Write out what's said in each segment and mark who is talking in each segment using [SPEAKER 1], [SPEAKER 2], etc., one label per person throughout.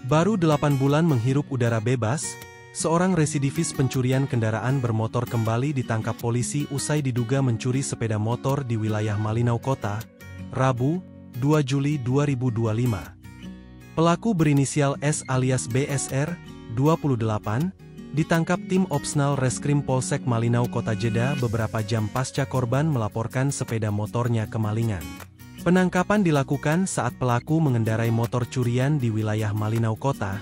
[SPEAKER 1] Baru 8 bulan menghirup udara bebas, seorang residivis pencurian kendaraan bermotor kembali ditangkap polisi usai diduga mencuri sepeda motor di wilayah Malinau Kota, Rabu, 2 Juli 2025. Pelaku berinisial S alias BSR, 28, ditangkap tim Opsnal Reskrim Polsek Malinau Kota Jeddah beberapa jam pasca korban melaporkan sepeda motornya kemalingan. Penangkapan dilakukan saat pelaku mengendarai motor curian di wilayah Malinau Kota,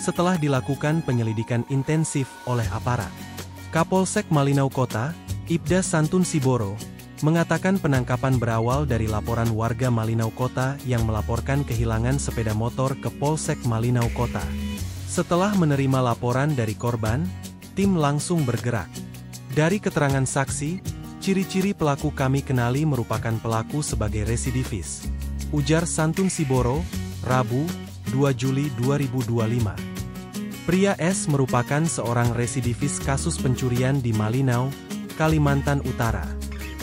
[SPEAKER 1] setelah dilakukan penyelidikan intensif oleh aparat. Kapolsek Malinau Kota, Ibda Santun Siboro, mengatakan penangkapan berawal dari laporan warga Malinau Kota yang melaporkan kehilangan sepeda motor ke Polsek Malinau Kota. Setelah menerima laporan dari korban, tim langsung bergerak. Dari keterangan saksi, ciri-ciri pelaku kami kenali merupakan pelaku sebagai residivis, ujar Santun Siboro, Rabu, 2 Juli 2025. Pria S merupakan seorang residivis kasus pencurian di Malinau, Kalimantan Utara.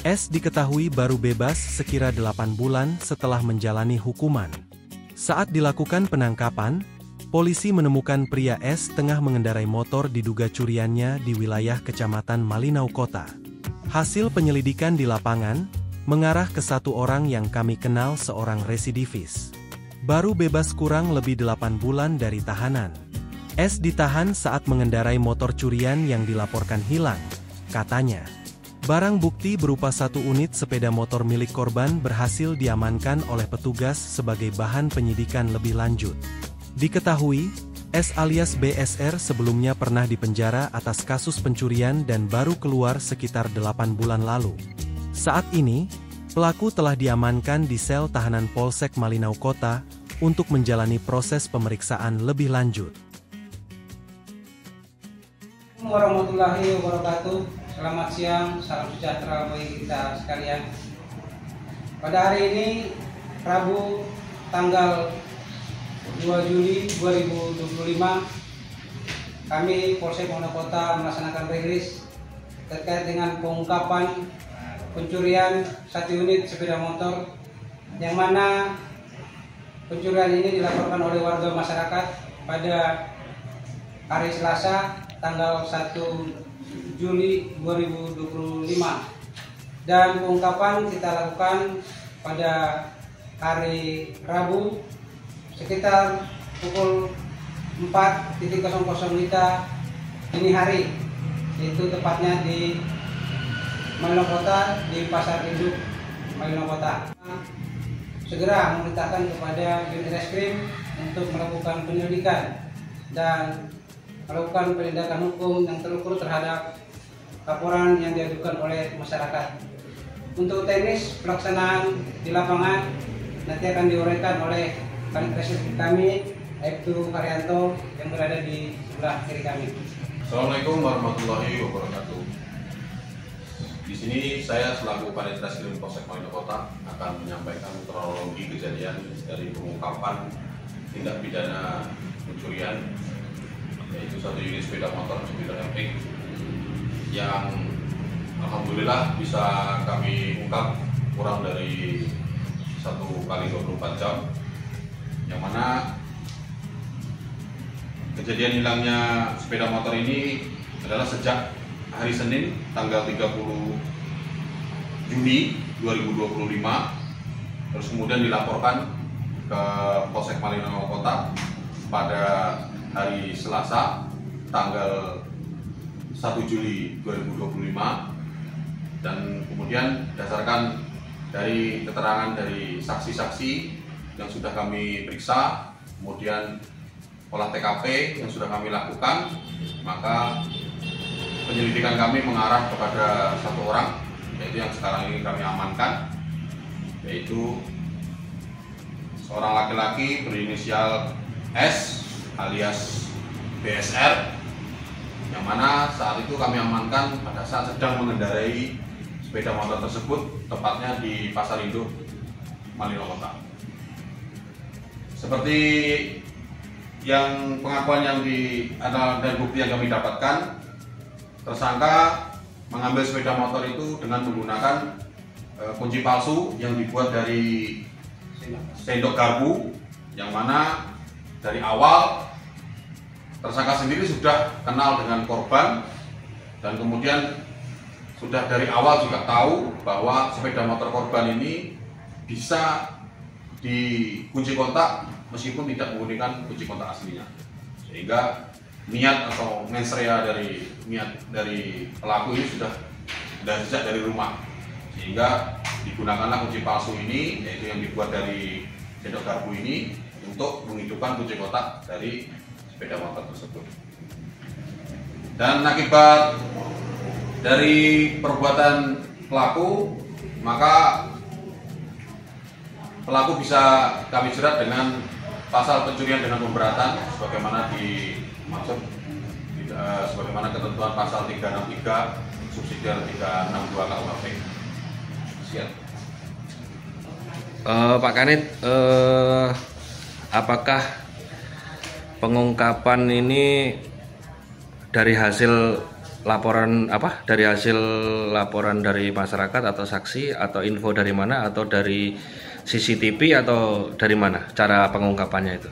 [SPEAKER 1] S diketahui baru bebas sekira 8 bulan setelah menjalani hukuman. Saat dilakukan penangkapan, polisi menemukan pria S tengah mengendarai motor diduga curiannya di wilayah Kecamatan Malinau Kota. Hasil penyelidikan di lapangan, mengarah ke satu orang yang kami kenal seorang residivis. Baru bebas kurang lebih 8 bulan dari tahanan. S ditahan saat mengendarai motor curian yang dilaporkan hilang, katanya. Barang bukti berupa 1 unit sepeda motor milik korban berhasil diamankan oleh petugas sebagai bahan penyidikan lebih lanjut. Diketahui, S alias BSR sebelumnya pernah dipenjara atas kasus pencurian dan baru keluar sekitar 8 bulan lalu. Saat ini, pelaku telah diamankan di sel tahanan Polsek Malinau Kota untuk menjalani proses pemeriksaan lebih lanjut.
[SPEAKER 2] Warahmatullahi wabarakatuh. Selamat siang, salam sejahtera bagi kita sekalian. Pada hari ini, Rabu, tanggal 2 Juli 2025, kami Polsek Malinau Kota melaksanakan rilis terkait dengan pengungkapan pencurian 1 unit sepeda motor, yang mana pencurian ini dilaporkan oleh warga masyarakat pada hari Selasa tanggal 1 Juli 2025, dan pengungkapan kita lakukan pada hari Rabu sekitar pukul 4.00 WITA dini hari, yaitu tepatnya di Malinau Kota, di Pasar Induk Malinau Kota. Segera memerintahkan kepada unit reskrim untuk melakukan penyelidikan dan melakukan penindakan hukum yang terukur terhadap laporan yang diajukan oleh masyarakat. Untuk teknis pelaksanaan di lapangan nanti akan diuraikan oleh Kanit Reskrim kami, yaitu Karyanto, yang berada di sebelah kiri kami.
[SPEAKER 3] Assalamualaikum warahmatullahi wabarakatuh. Di sini saya selaku Kanit Reskrim Polsek Malinau Kota akan menyampaikan kronologi kejadian dari pengungkapan tindak pidana pencurian, yaitu 1 unit sepeda motor Jupiter MX yang alhamdulillah bisa kami ungkap kurang dari 1 kali 24 jam, yang mana kejadian hilangnya sepeda motor ini adalah sejak hari Senin tanggal 30 Juni 2025, terus kemudian dilaporkan ke Polsek Malinau Kota pada hari Selasa tanggal 1 Juli 2025, dan kemudian berdasarkan dari keterangan dari saksi-saksi yang sudah kami periksa, kemudian olah TKP yang sudah kami lakukan, maka penyelidikan kami mengarah kepada 1 orang, yaitu yang sekarang ini kami amankan, yaitu seorang laki-laki berinisial S alias BSR, yang mana saat itu kami amankan pada saat sedang mengendarai sepeda motor tersebut, tepatnya di Pasar Induk Malinau Kota. Seperti yang pengakuan yang dan bukti yang kami dapatkan, tersangka mengambil sepeda motor itu dengan menggunakan kunci palsu yang dibuat dari sendok garpu, yang mana dari awal tersangka sendiri sudah kenal dengan korban dan kemudian sudah dari awal juga tahu bahwa sepeda motor korban ini bisa dikunci kontak meskipun tidak menggunakan kunci kontak aslinya, sehingga niat atau mens rea dari pelaku ini sudah sejak dari rumah, sehingga digunakanlah kunci palsu ini, yaitu yang dibuat dari sendok garpu ini, untuk menghidupkan kunci kotak dari sepeda motor tersebut. Dan akibat dari perbuatan pelaku, maka pelaku bisa kami jerat dengan pasal pencurian dengan pemberatan sebagaimana dimaksud sebagaimana ketentuan pasal 363 subsidiar 362 KUHP. Siap.
[SPEAKER 4] Pak Kanit, apakah pengungkapan ini dari hasil laporan dari masyarakat atau saksi atau info dari mana, atau dari CCTV atau dari mana cara pengungkapannya itu?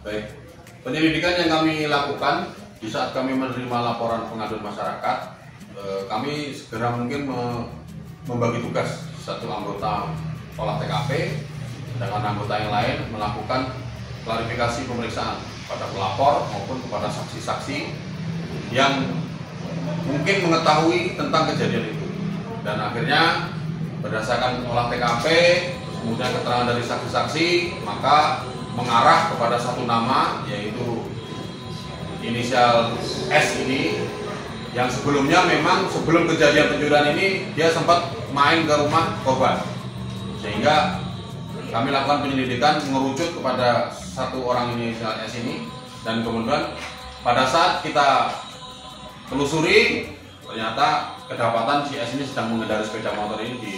[SPEAKER 3] Baik, penyelidikan yang kami lakukan di saat kami menerima laporan pengaduan masyarakat, kami segera mungkin membagi tugas satu anggota olah TKP, sedangkan anggota yang lain melakukan klarifikasi pemeriksaan pada pelapor maupun kepada saksi-saksi yang mungkin mengetahui tentang kejadian itu. Dan akhirnya berdasarkan olah TKP, kemudian keterangan dari saksi-saksi, maka mengarah kepada satu nama, yaitu inisial S ini, yang sebelumnya memang sebelum kejadian pencurian ini dia sempat main ke rumah korban, sehingga kami lakukan penyelidikan mengerucut kepada satu orang inisial S ini, dan kemudian pada saat kita telusuri ternyata kedapatan si S ini sedang mengendarai sepeda motor ini di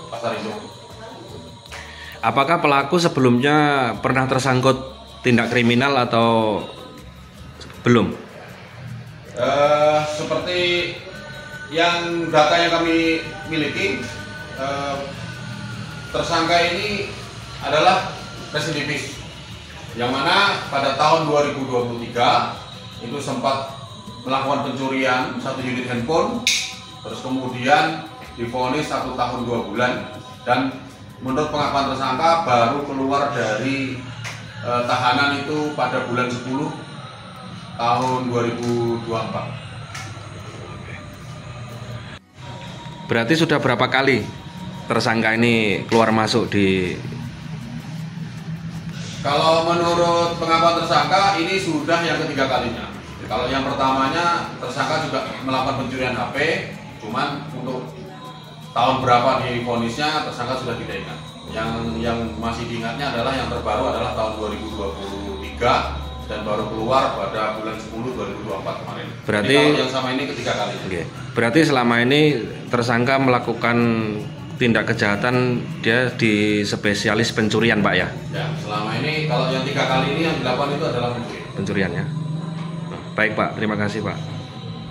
[SPEAKER 3] Pasar Induk.
[SPEAKER 4] Apakah pelaku sebelumnya pernah tersangkut tindak kriminal atau belum?
[SPEAKER 3] Seperti yang data yang kami miliki, tersangka ini adalah residivis, yang mana pada tahun 2023 itu sempat melakukan pencurian 1 unit handphone, terus kemudian divonis 1 tahun 2 bulan, dan menurut pengakuan tersangka baru keluar dari tahanan itu pada bulan 10 tahun 2024.
[SPEAKER 4] Berarti sudah berapa kali tersangka ini keluar masuk di?
[SPEAKER 3] Kalau menurut pengakuan tersangka ini sudah yang ketiga kalinya. Kalau yang pertamanya tersangka juga melakukan pencurian HP, cuman untuk tahun berapa divonisnya tersangka sudah tidak ingat. Yang masih diingatnya adalah yang terbaru adalah tahun 2023 dan baru keluar pada bulan 10 2024 kemarin.
[SPEAKER 4] Berarti
[SPEAKER 3] jadi kalau yang sama ini ketiga kalinya.
[SPEAKER 4] Okay. Berarti selama ini tersangka melakukan tindak kejahatan dia di spesialis pencurian, Pak ya?
[SPEAKER 3] Ya, selama ini kalau yang 3 kali ini yang dilakukan itu adalah
[SPEAKER 4] pencurian ya. Baik Pak, terima kasih Pak.